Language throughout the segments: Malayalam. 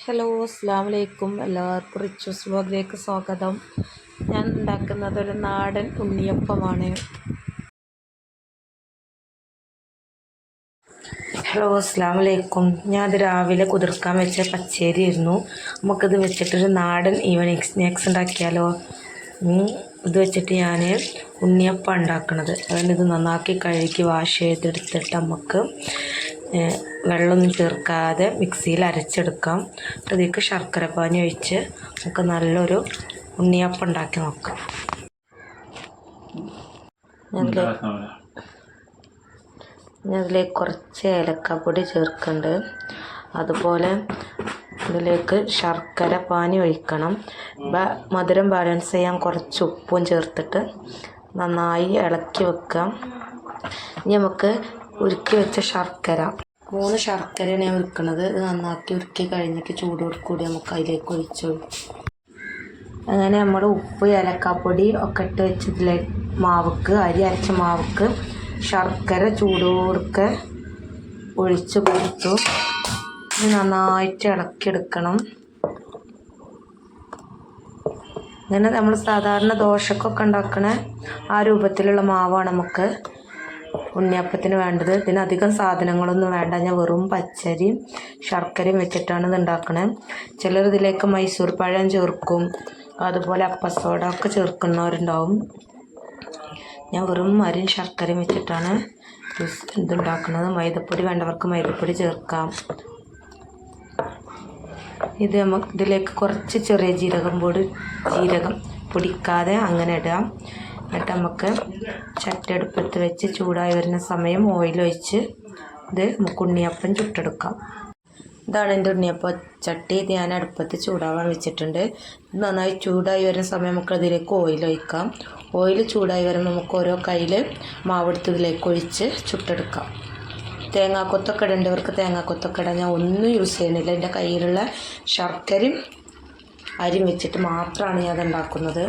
ഹലോ അസ്സലാമു അലൈക്കും. എല്ലാവർക്കും റിച്ചൂസ് വ്ലോഗിലേക്ക് സ്വാഗതം. ഞാൻ ഉണ്ടാക്കുന്നത് ഒരു നാടൻ ഉണ്ണിയപ്പമാണ്. ഹലോ അസ്സലാമു അലൈക്കും. ഞാനത് രാവിലെ കുതിർക്കാൻ വെച്ച പച്ചരി ആയിരുന്നു. നമുക്കിത് വെച്ചിട്ടൊരു നാടൻ ഈവനിങ് സ്നാക്സ് ഉണ്ടാക്കിയാലോ. ഇത് വെച്ചിട്ട് ഞാൻ ഉണ്ണിയപ്പം ഉണ്ടാക്കണത്. അതുകൊണ്ട് ഇത് നന്നാക്കി കഴുകി വാഷ് ചെയ്തെടുത്തിട്ട് നമുക്ക് വെള്ളമൊന്നും ചേർക്കാതെ മിക്സിയിൽ അരച്ചെടുക്കാം. അതിലേക്ക് ശർക്കര പാനി ഒഴിച്ച് നമുക്ക് നല്ലൊരു ഉണ്ണിയപ്പം ഉണ്ടാക്കി നോക്കാം. അതിലേക്ക് കുറച്ച് ഏലക്കാപ്പൊടി ചേർക്കുന്നുണ്ട്. അതുപോലെ ഇതിലേക്ക് ശർക്കര പാനി ഒഴിക്കണം. മധുരം ബാലൻസ് ചെയ്യാൻ കുറച്ച് ഉപ്പും ചേർത്തിട്ട് നന്നായി ഇളക്കി വെക്കാം. ഇനി നമുക്ക് ഉരുക്കി വെച്ച ശർക്കര 3 ശർക്കരയാണ് ഞാൻ ഉരുക്കണത്. ഇത് നന്നാക്കി ഉരുക്കി കഴിഞ്ഞിട്ട് ചൂടോട് കൂടി നമുക്ക് അതിലേക്ക് ഒഴിച്ചു. അങ്ങനെ നമ്മൾ ഉപ്പ് ഏലക്കാപ്പൊടി ഒക്കെ ഇട്ട് വെച്ചതിലെ മാവുക്ക് അരി അരച്ച മാവുക്ക് ശർക്കര ചൂടോടുക്കെ ഒഴിച്ച് കൊടുത്തു. ഇത് നന്നായിട്ട് ഇളക്കിയെടുക്കണം. ഇങ്ങനെ നമ്മൾ സാധാരണ ദോശക്കൊക്കെ ഉണ്ടാക്കണ ആ രൂപത്തിലുള്ള മാവാണ് നമുക്ക് ഉണ്ണിയപ്പത്തിന് വേണ്ടത്. ഇതിനധികം സാധനങ്ങളൊന്നും വേണ്ട. ഞാൻ വെറും പച്ചരിയും ശർക്കരയും വെച്ചിട്ടാണ് ഇത് ഉണ്ടാക്കണത്. ചിലർ ഇതിലേക്ക് മൈസൂർ പഴം ചേർക്കും, അതുപോലെ അപ്പസോഡ ഒക്കെ ചേർക്കുന്നവരുണ്ടാവും. ഞാൻ വെറും അരിയും ശർക്കരയും വെച്ചിട്ടാണ് ഇതുണ്ടാക്കുന്നത്. മൈദപ്പൊടി വേണ്ടവർക്ക് മൈദപ്പൊടി ചേർക്കാം. ഇതിലേക്ക് കുറച്ച് ചെറിയ ജീരകം പൊടിക്കാതെ അങ്ങനെ ഇടാം. എന്നിട്ട് നമുക്ക് ചട്ടി അടുപ്പത്ത് വെച്ച് ചൂടായി വരുന്ന സമയം ഓയിലൊഴിച്ച് ഇത് നമുക്ക് ഉണ്ണിയപ്പം ചുട്ടെടുക്കാം. ഇതാണ് എൻ്റെ ഉണ്ണിയപ്പം ചട്ടി. ഇത് ഞാൻ അടുപ്പത്ത് ചൂടാവാൻ വെച്ചിട്ടുണ്ട്. ഇത് നന്നായി ചൂടായി വരുന്ന സമയം നമുക്ക് അതിലേക്ക് ഓയിലൊഴിക്കാം. ഓയിൽ ചൂടായി വരുമ്പോൾ നമുക്ക് ഓരോ കയ്യിൽ മാവെടുത്ത് ഇതിലേക്ക് ഒഴിച്ച് ചുട്ടെടുക്കാം. തേങ്ങാക്കൊത്തൊക്കെ ഇടേണ്ടവർക്ക് തേങ്ങാക്കൊത്തൊക്കെ ഇടാൻ ഞാൻ ഒന്നും യൂസ് ചെയ്യുന്നില്ല. എൻ്റെ കയ്യിലുള്ള ശർക്കരയും അരിയും വെച്ചിട്ട് മാത്രമാണ് ഞാൻ അത് ഉണ്ടാക്കുന്നത്.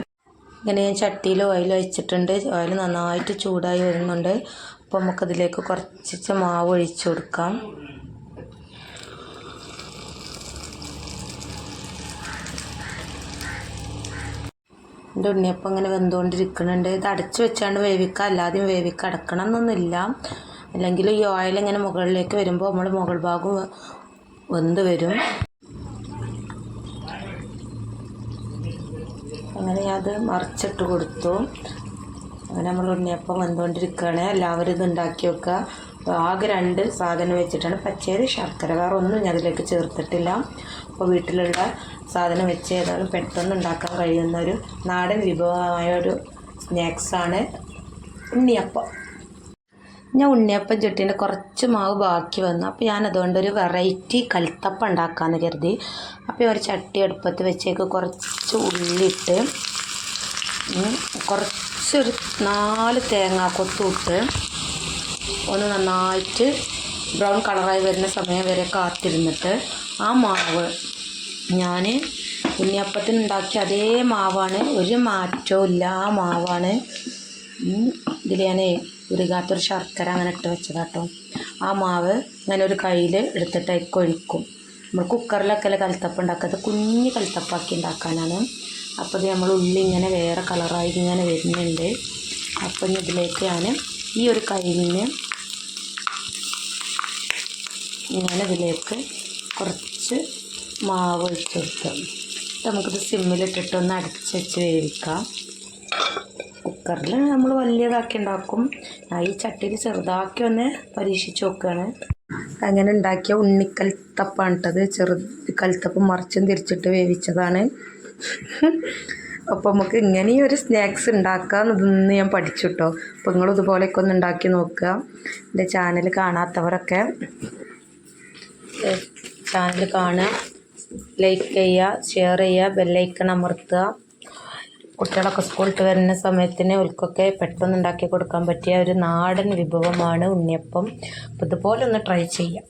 ഇങ്ങനെ ഞാൻ ചട്ടിയിൽ ഓയിൽ ഒഴിച്ചിട്ടുണ്ട്. ഓയിൽ നന്നായിട്ട് ചൂടായി വരുന്നുണ്ട്. അപ്പോൾ നമുക്കതിലേക്ക് കുറച്ച് മാവ് ഒഴിച്ചു കൊടുക്കാം. എൻ്റെ ഉണ്ണിയപ്പം ഇങ്ങനെ വെന്തുകൊണ്ടിരിക്കുന്നുണ്ട്. ഇത് അടച്ചു വെച്ചാണ്ട് വേവിക്കുക, അല്ലാതെയും വേവിക്കുക. അടക്കണം എന്നൊന്നുമില്ല. അല്ലെങ്കിൽ ഈ ഓയിൽ ഇങ്ങനെ മുകളിലേക്ക് വരുമ്പോൾ നമ്മൾ മുകൾ ഭാഗം വെന്ത് വരും. അങ്ങനെ അത് മറിച്ചിട്ട് കൊടുത്തു. അങ്ങനെ നമ്മൾ ഉണ്ണിയപ്പം വെന്തുകൊണ്ടിരിക്കുകയാണ്. എല്ലാവരും ഇത് ഉണ്ടാക്കി വെക്കുക. ആകെ 2 സാധനം വെച്ചിട്ടാണ് പച്ചരി ശർക്കര, വേറെ ഒന്നും ഞാൻ അതിലേക്ക് ചേർത്തിട്ടില്ല. അപ്പോൾ വീട്ടിലുള്ള സാധനം വെച്ച് ഏതായാലും പെട്ടെന്ന് ഉണ്ടാക്കാൻ കഴിയുന്ന ഒരു നാടൻ വിഭവമായ ഒരു സ്നാക്സാണ് ഉണ്ണിയപ്പം. ഞാൻ ഉണ്ണിയപ്പം ചുട്ടീൻ്റെ കുറച്ച് മാവ് ബാക്കി വന്നു. അപ്പോൾ ഞാൻ അതുകൊണ്ടൊരു വെറൈറ്റി കൽത്തപ്പം ഉണ്ടാക്കാമെന്ന് കരുതി. അപ്പോൾ ഒരു ചട്ടി അടുപ്പത്ത് വെച്ചേക്ക് കുറച്ച് ഉള്ളിയിട്ട് കുറച്ചൊരു 4 തേങ്ങാക്കൊത്തും ഒന്ന് നന്നായിട്ട് ബ്രൗൺ കളറായി വരുന്ന സമയം വരെ കാത്തിരുന്നിട്ട് ആ മാവ് ഞാൻ ഉണ്ണിയപ്പത്തിന് ഉണ്ടാക്കിയ അതേ മാവാണ്, ഒരു മാറ്റവും ഇല്ല. ആ മാവാണ് ഇതിൽ ഞാൻ ഉരുകാത്തൊരു ശർക്കര അങ്ങനെ ഇട്ട് വെച്ചതാട്ടോ. ആ മാവ് ഇങ്ങനെ ഒരു കയ്യിൽ എടുത്തിട്ട് ഒഴിക്കും. നമ്മൾ കുക്കറിലൊക്കെ കൽത്തപ്പം ഉണ്ടാക്കുന്നത് കുഞ്ഞ് കൽത്തപ്പാക്കി ഉണ്ടാക്കാനാണ്. അപ്പോൾ ഇത് നമ്മൾ ഉള്ളി ഇങ്ങനെ വേറെ കളറായി ഇങ്ങനെ വരുന്നുണ്ട്. അപ്പം ഇതിലേക്ക് ഞാൻ ഈ ഒരു കയ്യിന് ഇങ്ങനെ ഇതിലേക്ക് കുറച്ച് മാവ് ഒഴിച്ച് കൊടുക്കാം. നമുക്കിത് സിമ്മിലിട്ടിട്ടൊന്ന് അടച്ച് വെച്ച് വേവിക്കാം. കുക്കറിൽ നമ്മൾ വലിയതാക്കി ഉണ്ടാക്കും. ഈ ചട്ടിയിൽ ചെറുതാക്കി ഒന്ന് പരീക്ഷിച്ച് നോക്കുകയാണ്. അങ്ങനെ ഉണ്ടാക്കിയ ഉണ്ണിക്കൽത്തപ്പാണ് കേട്ടത്. കൽത്തപ്പം മറിച്ചും തിരിച്ചിട്ട് വേവിച്ചതാണ്. അപ്പോൾ നമുക്ക് ഇങ്ങനെയും ഒരു സ്നാക്സ് ഉണ്ടാക്കാമെന്നതൊന്ന് ഞാൻ പഠിച്ചു കേട്ടോ. അപ്പോൾ നിങ്ങളും ഇതുപോലെയൊക്കെ ഒന്ന് ഉണ്ടാക്കി നോക്കുക. എൻ്റെ ചാനൽ കാണാത്തവരൊക്കെ ചാനൽ കാണുക, ലൈക്ക് ചെയ്യുക, ഷെയർ ചെയ്യുക, ബെല്ലൈക്കൺ അമർത്തുക. കുട്ടികളൊക്കെ സ്കൂളിട്ട് വരുന്ന സമയത്തിന് അവർക്കൊക്കെ പെട്ടെന്ന് ഉണ്ടാക്കി കൊടുക്കാൻ പറ്റിയ ഒരു നാടൻ വിഭവമാണ് ഉണ്ണിയപ്പം. അപ്പോൾ ഇതുപോലെ ഒന്ന് ട്രൈ ചെയ്യാം.